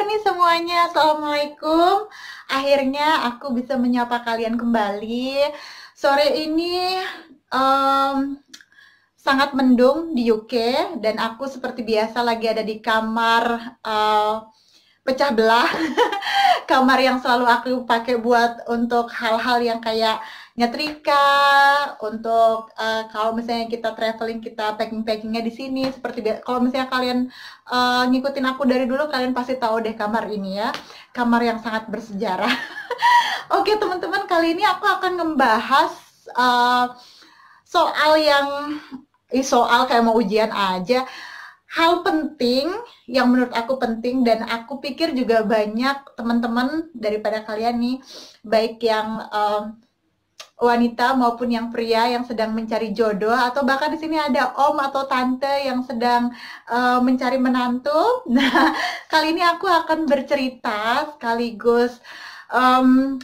nih semuanya, Assalamualaikum. Akhirnya aku bisa menyapa kalian kembali. Sore ini em, sangat mendung di UK dan aku seperti biasa lagi ada di kamar pecah belah. Kamar yang selalu aku pakai buat untuk hal-hal yang kayak nyetrika, untuk kalau misalnya kita traveling, kita packing-packingnya di sini. Seperti kalau misalnya kalian ngikutin aku dari dulu, kalian pasti tahu deh kamar ini ya, kamar yang sangat bersejarah. Oke teman-teman, kali ini aku akan membahas uh, soal yang soal kayak mau ujian aja, hal penting yang menurut aku penting dan aku pikir juga banyak teman-teman daripada kalian nih, baik yang wanita maupun yang pria yang sedang mencari jodoh, atau bahkan di sini ada om atau tante yang sedang mencari menantu. Nah, kali ini aku akan bercerita sekaligus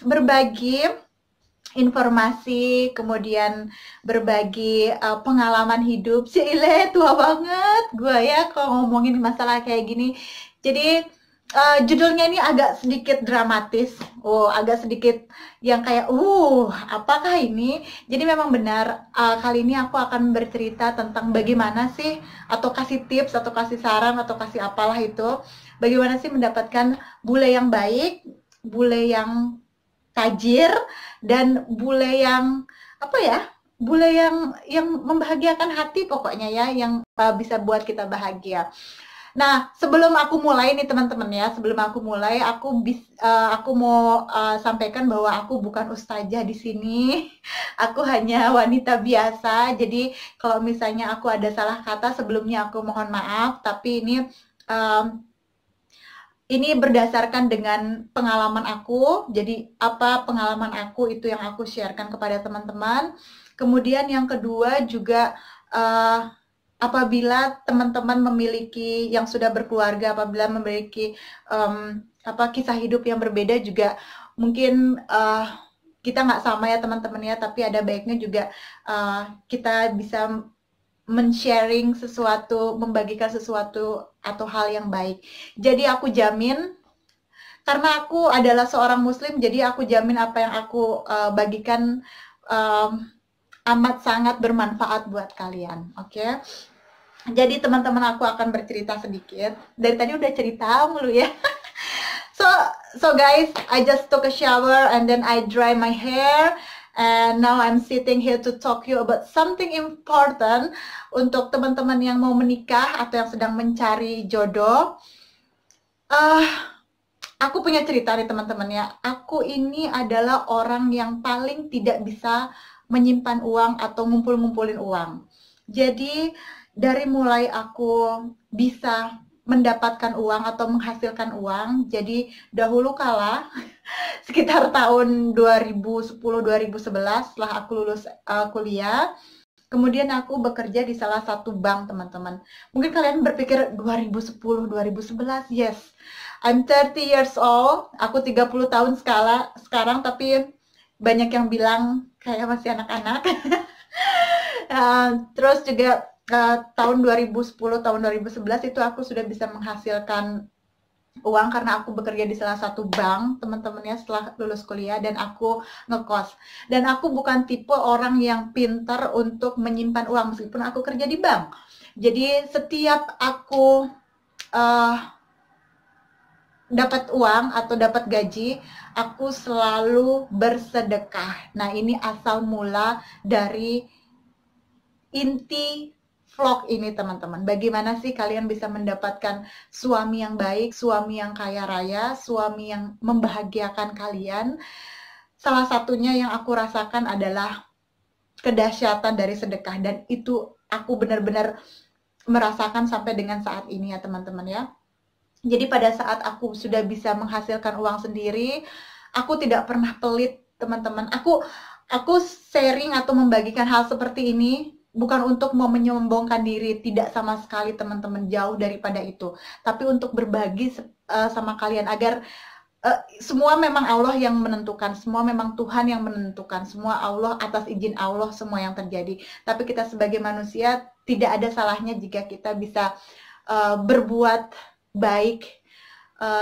berbagi informasi, kemudian berbagi pengalaman hidup. Cile, tua banget gue ya kalau ngomongin masalah kayak gini. Jadi judulnya ini agak sedikit dramatis. Oh, agak sedikit yang kayak, apakah ini? Jadi memang benar, kali ini aku akan bercerita tentang bagaimana sih, atau kasih tips, atau kasih saran, atau kasih apalah itu, bagaimana sih mendapatkan bule yang baik, bule yang tajir, dan bule yang apa ya, bule yang membahagiakan hati pokoknya ya, yang bisa buat kita bahagia. Nah, sebelum aku mulai nih teman-teman ya, sebelum aku mulai, aku mau sampaikan bahwa aku bukan ustazah di sini. Aku hanya wanita biasa. Jadi kalau misalnya aku ada salah kata sebelumnya, aku mohon maaf. Tapi ini berdasarkan dengan pengalaman aku. Jadi apa pengalaman aku itu yang aku sharekan kepada teman-teman. Kemudian yang kedua juga, apabila teman-teman memiliki yang sudah berkeluarga, apabila memiliki kisah hidup yang berbeda juga, mungkin kita nggak sama ya teman-teman ya, tapi ada baiknya juga kita bisa men-sharing sesuatu, membagikan sesuatu atau hal yang baik. Jadi aku jamin, karena aku adalah seorang muslim, jadi aku jamin apa yang aku bagikan amat sangat bermanfaat buat kalian. Oke? Jadi teman-teman, aku akan bercerita sedikit. Dari tadi udah cerita mulu ya. So guys, I just took a shower and then I dry my hair. And now I'm sitting here to talk you about something important untuk teman-teman yang mau menikah atau yang sedang mencari jodoh. Aku punya cerita nih teman-teman ya. Aku ini adalah orang yang paling tidak bisa menyimpan uang atau ngumpul-ngumpulin uang. Jadi dari mulai aku bisa mendapatkan uang atau menghasilkan uang, jadi dahulu kala sekitar tahun 2010-2011 setelah aku lulus kuliah, kemudian aku bekerja di salah satu bank teman-teman. Mungkin kalian berpikir 2010-2011, yes, I'm 30 years old, aku 30 tahun sekarang, tapi banyak yang bilang kayak masih anak-anak. Terus juga tahun 2010, tahun 2011 itu aku sudah bisa menghasilkan uang karena aku bekerja di salah satu bank teman-teman ya, setelah lulus kuliah, dan aku ngekos. Dan aku bukan tipe orang yang pintar untuk menyimpan uang meskipun aku kerja di bank. Jadi setiap aku dapat uang atau dapat gaji, aku selalu bersedekah. Nah, ini asal mula dari inti vlog ini teman-teman. Bagaimana sih kalian bisa mendapatkan suami yang baik, suami yang kaya raya, suami yang membahagiakan kalian? Salah satunya yang aku rasakan adalah kedahsyatan dari sedekah, dan itu aku benar-benar merasakan sampai dengan saat ini ya teman-teman ya. Jadi pada saat aku sudah bisa menghasilkan uang sendiri, aku tidak pernah pelit teman-teman. Aku sharing atau membagikan hal seperti ini bukan untuk mau menyombongkan diri, tidak sama sekali teman-teman, jauh daripada itu. Tapi untuk berbagi sama kalian agar semua memang Allah yang menentukan, semua memang Tuhan yang menentukan, semua Allah, atas izin Allah semua yang terjadi. Tapi kita sebagai manusia tidak ada salahnya jika kita bisa berbuat baik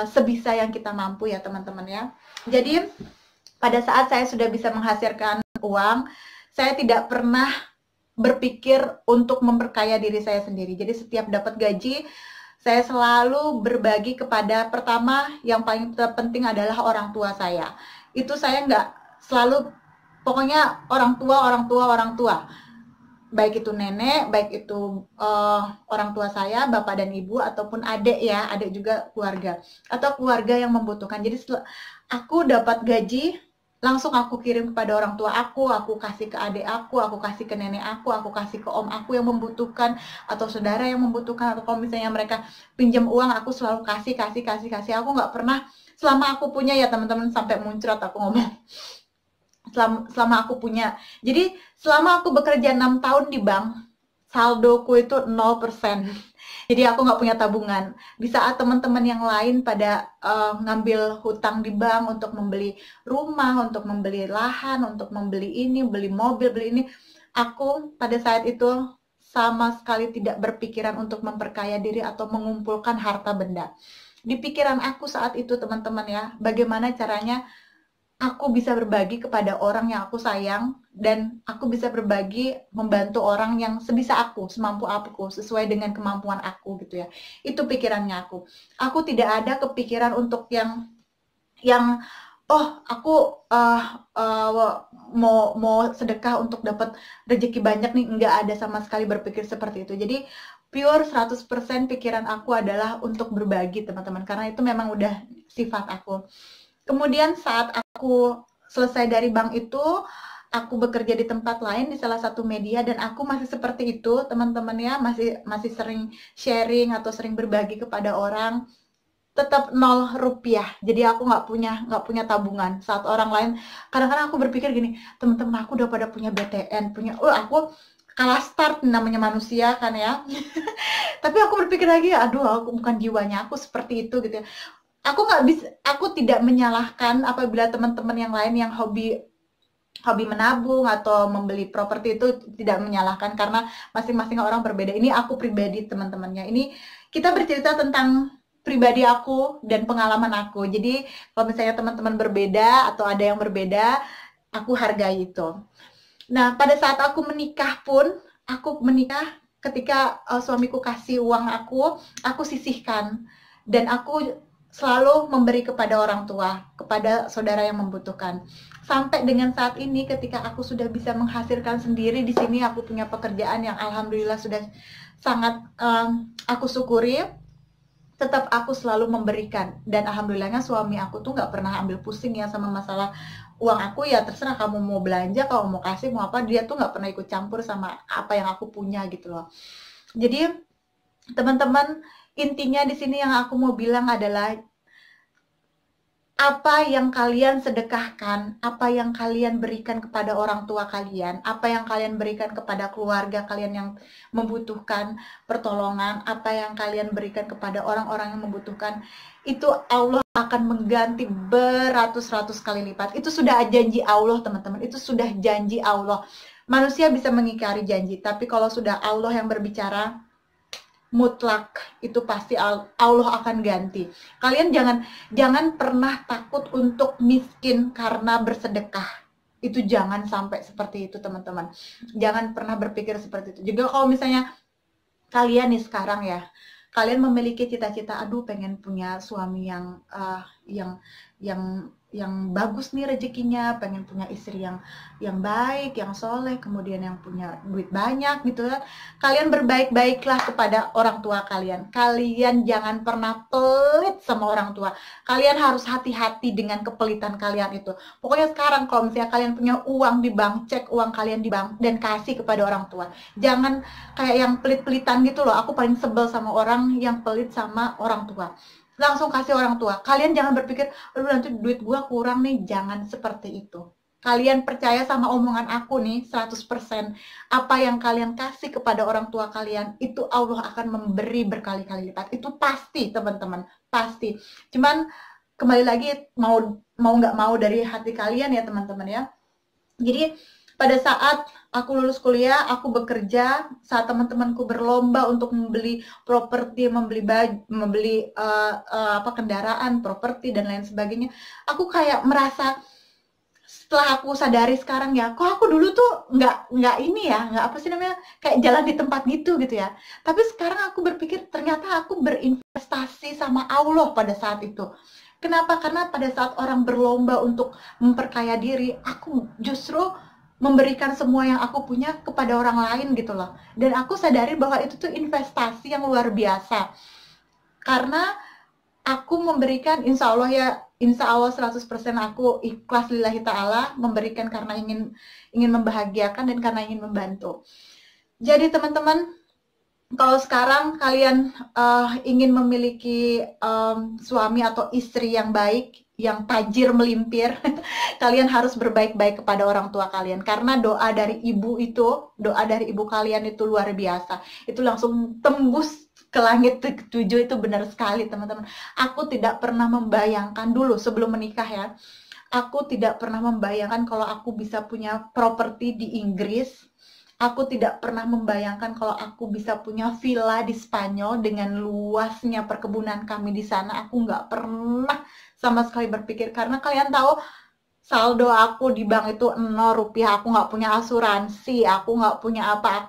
sebisa yang kita mampu ya teman-teman ya. Jadi pada saat saya sudah bisa menghasilkan uang, saya tidak pernah berpikir untuk memperkaya diri saya sendiri. Jadi setiap dapat gaji, saya selalu berbagi kepada, pertama yang paling penting adalah orang tua saya. Itu saya nggak selalu, pokoknya orang tua. Baik itu nenek, baik itu orang tua saya, bapak dan ibu, ataupun adik ya, adik juga keluarga, atau keluarga yang membutuhkan. Jadi setelah aku dapat gaji, langsung aku kirim kepada orang tua aku kasih ke adik aku kasih ke nenek aku kasih ke om aku yang membutuhkan, atau saudara yang membutuhkan, atau kalau misalnya mereka pinjam uang, aku selalu kasih. Aku nggak pernah, selama aku punya ya teman-teman, sampai muncrat aku ngomong, selama aku punya. Jadi selama aku bekerja 6 tahun di bank, saldoku itu 0%. Jadi aku nggak punya tabungan. Di saat teman-teman yang lain pada ngambil hutang di bank untuk membeli rumah, untuk membeli lahan, untuk membeli ini, beli mobil, beli ini, aku pada saat itu sama sekali tidak berpikiran untuk memperkaya diri atau mengumpulkan harta benda. Di pikiran aku saat itu teman-teman ya, bagaimana caranya aku bisa berbagi kepada orang yang aku sayang, dan aku bisa berbagi, membantu orang yang sebisa aku, semampu aku, sesuai dengan kemampuan aku gitu ya. Itu pikirannya aku. Aku tidak ada kepikiran untuk yang oh aku mau sedekah untuk dapat rezeki banyak nih, nggak ada sama sekali berpikir seperti itu. Jadi pure 100% pikiran aku adalah untuk berbagi teman-teman, karena itu memang udah sifat aku. Kemudian saat aku selesai dari bank itu, aku bekerja di tempat lain di salah satu media, dan aku masih seperti itu teman-teman ya, masih sering sharing atau sering berbagi kepada orang, tetap 0 rupiah. Jadi aku nggak punya tabungan. Saat orang lain, kadang-kadang aku berpikir gini, teman-teman aku udah pada punya BTN, punya, aku kalah start, namanya manusia kan ya. Tapi aku berpikir lagi, aduh aku bukan jiwanya aku seperti itu gitu ya. Aku tidak menyalahkan apabila teman-teman yang lain yang hobi menabung atau membeli properti, itu tidak menyalahkan, karena masing-masing orang berbeda. Ini aku pribadi teman-temannya. Ini kita bercerita tentang pribadi aku dan pengalaman aku. Jadi kalau misalnya teman-teman berbeda atau ada yang berbeda, aku hargai itu. Nah, pada saat aku menikah pun, aku menikah ketika suamiku kasih uang aku sisihkan, dan aku selalu memberi kepada orang tua, kepada saudara yang membutuhkan. Sampai dengan saat ini, ketika aku sudah bisa menghasilkan sendiri di sini, aku punya pekerjaan yang alhamdulillah sudah sangat aku syukuri, tetap aku selalu memberikan. Dan alhamdulillahnya suami aku tuh nggak pernah ambil pusing ya sama masalah uang aku. Ya terserah kamu mau belanja, kalau mau kasih, mau apa, dia tuh nggak pernah ikut campur sama apa yang aku punya gitu loh. Jadi teman-teman, intinya di sini yang aku mau bilang adalah, apa yang kalian sedekahkan, apa yang kalian berikan kepada orang tua kalian, apa yang kalian berikan kepada keluarga kalian yang membutuhkan pertolongan, apa yang kalian berikan kepada orang-orang yang membutuhkan, itu Allah akan mengganti beratus-ratus kali lipat. Itu sudah janji Allah teman-teman, itu sudah janji Allah. Manusia bisa mengingkari janji, tapi kalau sudah Allah yang berbicara, mutlak itu pasti Allah akan ganti. Kalian jangan pernah takut untuk miskin karena bersedekah. Itu jangan sampai seperti itu teman-teman. Jangan pernah berpikir seperti itu. Juga kalau misalnya kalian nih sekarang ya, kalian memiliki cita-cita, aduh pengen punya suami yang bagus nih rezekinya, pengen punya istri yang baik, yang soleh, kemudian yang punya duit banyak gitu kan. Kalian berbaik-baiklah kepada orang tua kalian. Kalian jangan pernah pelit sama orang tua. Kalian harus hati-hati dengan kepelitan kalian itu. Pokoknya sekarang kalau misalnya kalian punya uang di bank, cek uang kalian di bank dan kasih kepada orang tua. Jangan kayak yang pelit-pelitan gitu loh. Aku paling sebel sama orang yang pelit sama orang tua. Langsung kasih orang tua. Kalian jangan berpikir, aduh nanti duit gua kurang nih. Jangan seperti itu. Kalian percaya sama omongan aku nih 100%. Apa yang kalian kasih kepada orang tua kalian, itu Allah akan memberi berkali-kali lipat. Itu pasti teman-teman. Pasti. Cuman kembali lagi, mau nggak mau dari hati kalian ya teman-teman ya. Jadi pada saat aku lulus kuliah, aku bekerja, saat teman-temanku berlomba untuk membeli properti, membeli baju, membeli apa kendaraan, properti dan lain sebagainya, aku kayak merasa setelah aku sadari sekarang ya, kok aku dulu tuh nggak ini ya, nggak apa sih namanya, kayak jalan di tempat gitu ya. Tapi sekarang aku berpikir ternyata aku berinvestasi sama Allah pada saat itu. Kenapa? Karena pada saat orang berlomba untuk memperkaya diri, aku justru memberikan semua yang aku punya kepada orang lain gitu loh. Dan aku sadari bahwa itu tuh investasi yang luar biasa. Karena aku memberikan, insya Allah 100% aku ikhlas lillahi ta'ala, memberikan karena ingin membahagiakan dan karena ingin membantu. Jadi teman-teman, kalau sekarang kalian ingin memiliki suami atau istri yang baik, yang tajir melimpir, kalian harus berbaik-baik kepada orang tua kalian. Karena doa dari ibu kalian itu luar biasa. Itu langsung tembus ke langit ketujuh, itu benar sekali teman-teman. Aku tidak pernah membayangkan dulu sebelum menikah ya. Aku tidak pernah membayangkan kalau aku bisa punya properti di Inggris. Aku tidak pernah membayangkan kalau aku bisa punya villa di Spanyol dengan luasnya perkebunan kami di sana. Aku nggak pernah sama sekali berpikir, karena kalian tahu saldo aku di bank itu 0 rupiah. Aku nggak punya asuransi, aku nggak punya apa.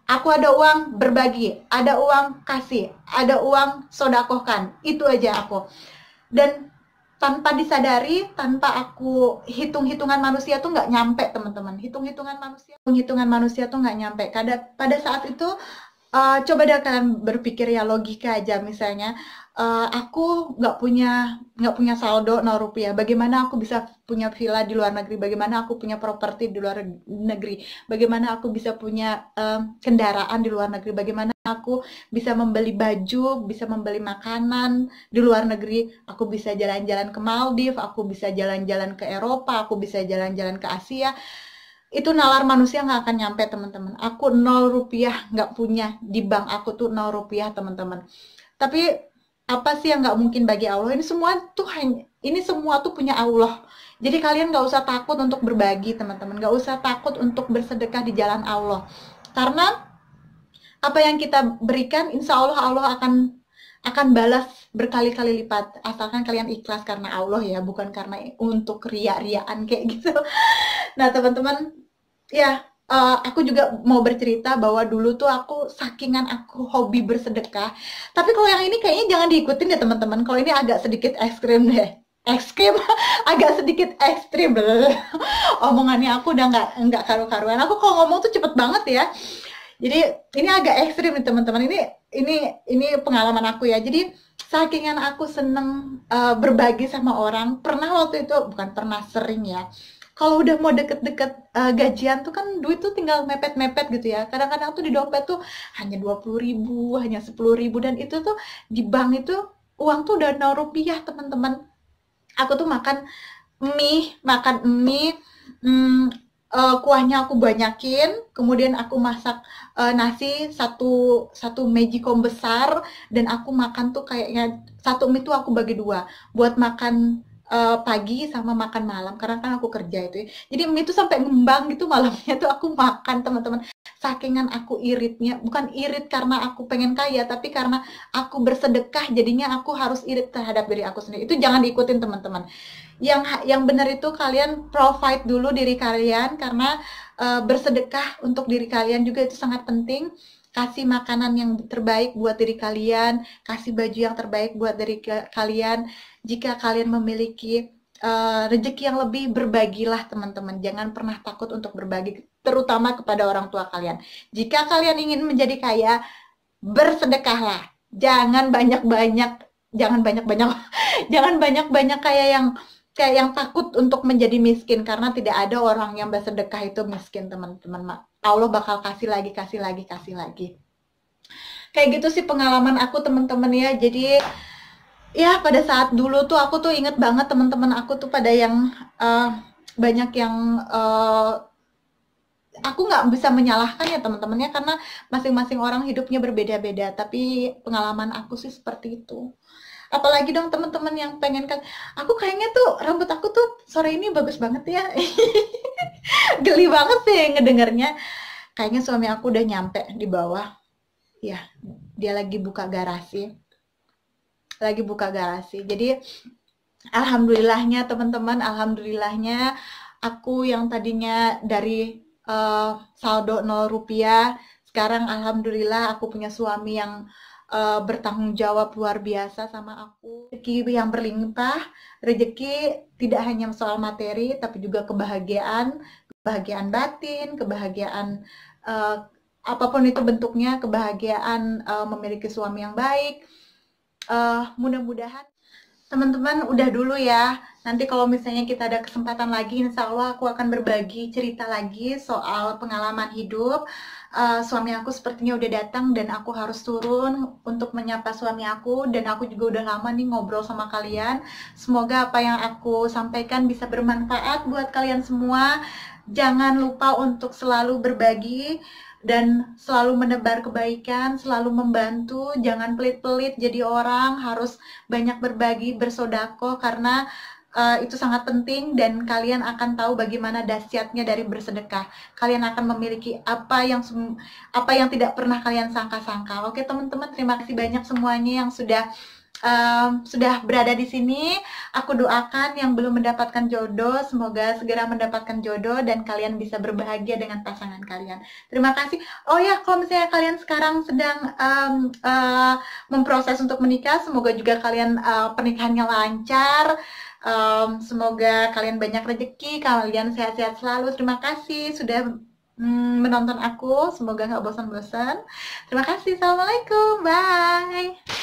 Aku ada uang berbagi, ada uang kasih, ada uang sodakohkan. Itu aja aku. Dan tanpa disadari, tanpa aku hitung-hitungan manusia tuh nggak nyampe teman-teman. Hitung-hitungan manusia tuh nggak nyampe. Pada saat itu coba deh kalian berpikir ya, logika aja. Misalnya aku nggak punya saldo 0 rupiah. Bagaimana aku bisa punya villa di luar negeri? Bagaimana aku punya properti di luar negeri? Bagaimana aku bisa punya kendaraan di luar negeri? Bagaimana aku bisa membeli baju, bisa membeli makanan di luar negeri? Aku bisa jalan-jalan ke Maldives, aku bisa jalan-jalan ke Eropa, aku bisa jalan-jalan ke Asia. Itu nalar manusia nggak akan nyampe teman-teman. Aku 0 rupiah nggak punya di bank aku tuh 0 rupiah teman-teman. Tapi apa sih yang nggak mungkin bagi Allah? Ini semua tuh punya Allah. Jadi kalian nggak usah takut untuk berbagi teman-teman. Nggak usah takut untuk bersedekah di jalan Allah. Karena apa yang kita berikan, insya Allah Allah akan balas berkali-kali lipat. Asalkan kalian ikhlas karena Allah ya, bukan karena untuk ria-riaan kayak gitu. Nah teman-teman, ya, aku juga mau bercerita bahwa dulu tuh aku sakingan aku hobi bersedekah. Tapi kalau yang ini kayaknya jangan diikutin ya teman-teman. Kalau ini agak sedikit ekstrim deh. Ekstrim, agak sedikit ekstrim. Omongannya aku udah nggak karu-karuan. Aku kalau ngomong tuh cepet banget ya. Jadi ini agak ekstrim nih teman-teman. Ini pengalaman aku ya. Jadi sakingan aku seneng berbagi sama orang. Pernah waktu itu, bukan pernah, sering ya. Kalau udah mau deket-deket gajian tuh kan duit tuh tinggal mepet-mepet gitu ya. Kadang-kadang tuh di dompet tuh hanya 20.000, hanya 10.000, dan itu tuh di bank itu uang tuh udah 0 rupiah teman-teman. Aku tuh makan mie, kuahnya aku banyakin, kemudian aku masak nasi satu magicom besar, dan aku makan tuh kayaknya satu mie tuh aku bagi dua buat makan pagi sama makan malam, karena kan aku kerja itu ya. Jadi mie tuh sampai ngembang gitu malamnya tuh aku makan teman-teman. Sakingan aku iritnya, bukan irit karena aku pengen kaya, tapi karena aku bersedekah jadinya aku harus irit terhadap diri aku sendiri. Itu jangan diikutin teman-teman. Yang benar itu kalian provide dulu diri kalian, karena bersedekah untuk diri kalian juga itu sangat penting. Kasih makanan yang terbaik buat diri kalian, kasih baju yang terbaik buat diri kalian. Jika kalian memiliki rezeki yang lebih, berbagilah teman-teman. Jangan pernah takut untuk berbagi, terutama kepada orang tua kalian. Jika kalian ingin menjadi kaya, bersedekahlah. Jangan banyak-banyak, jangan banyak-banyak, jangan banyak-banyak kayak yang takut untuk menjadi miskin, karena tidak ada orang yang bersedekah itu miskin teman-teman. Allah bakal kasih lagi, kasih lagi, kasih lagi. Kayak gitu sih pengalaman aku teman-teman ya. Jadi ya pada saat dulu tuh aku tuh inget banget teman-teman aku tuh pada yang banyak yang aku nggak bisa menyalahkan ya teman-temannya, karena masing-masing orang hidupnya berbeda-beda. Tapi pengalaman aku sih seperti itu. Apalagi dong teman-teman yang pengen kan, aku kayaknya tuh rambut aku tuh sore ini bagus banget ya. Geli banget sih ngedengernya. Kayaknya suami aku udah nyampe di bawah. Ya, dia lagi buka garasi. Lagi buka garasi. Jadi alhamdulillahnya teman-teman, alhamdulillahnya aku yang tadinya dari saldo 0 rupiah, sekarang alhamdulillah aku punya suami yang bertanggung jawab luar biasa sama aku. Rezeki yang berlimpah, rezeki tidak hanya soal materi, tapi juga kebahagiaan, kebahagiaan batin, kebahagiaan eh, apapun itu bentuknya, kebahagiaan memiliki suami yang baik. Mudah-mudahan teman-teman udah dulu ya. Nanti kalau misalnya kita ada kesempatan lagi, insya Allah aku akan berbagi cerita lagi soal pengalaman hidup. Suami aku sepertinya udah datang dan aku harus turun untuk menyapa suami aku. Dan aku juga udah lama nih ngobrol sama kalian. Semoga apa yang aku sampaikan bisa bermanfaat buat kalian semua. Jangan lupa untuk selalu berbagi dan selalu menebar kebaikan, selalu membantu, jangan pelit-pelit jadi orang, harus banyak berbagi, bersodako, karena itu sangat penting dan kalian akan tahu bagaimana dahsyatnya dari bersedekah. Kalian akan memiliki apa yang tidak pernah kalian sangka-sangka. Oke teman-teman, terima kasih banyak semuanya yang sudah berada di sini. Aku doakan yang belum mendapatkan jodoh, semoga segera mendapatkan jodoh dan kalian bisa berbahagia dengan pasangan kalian. Terima kasih. Oh ya, kalau misalnya kalian sekarang sedang memproses untuk menikah, semoga juga kalian pernikahannya lancar. Semoga kalian banyak rezeki, kalian sehat-sehat selalu. Terima kasih sudah menonton aku. Semoga nggak bosan-bosan. Terima kasih. Assalamualaikum. Bye.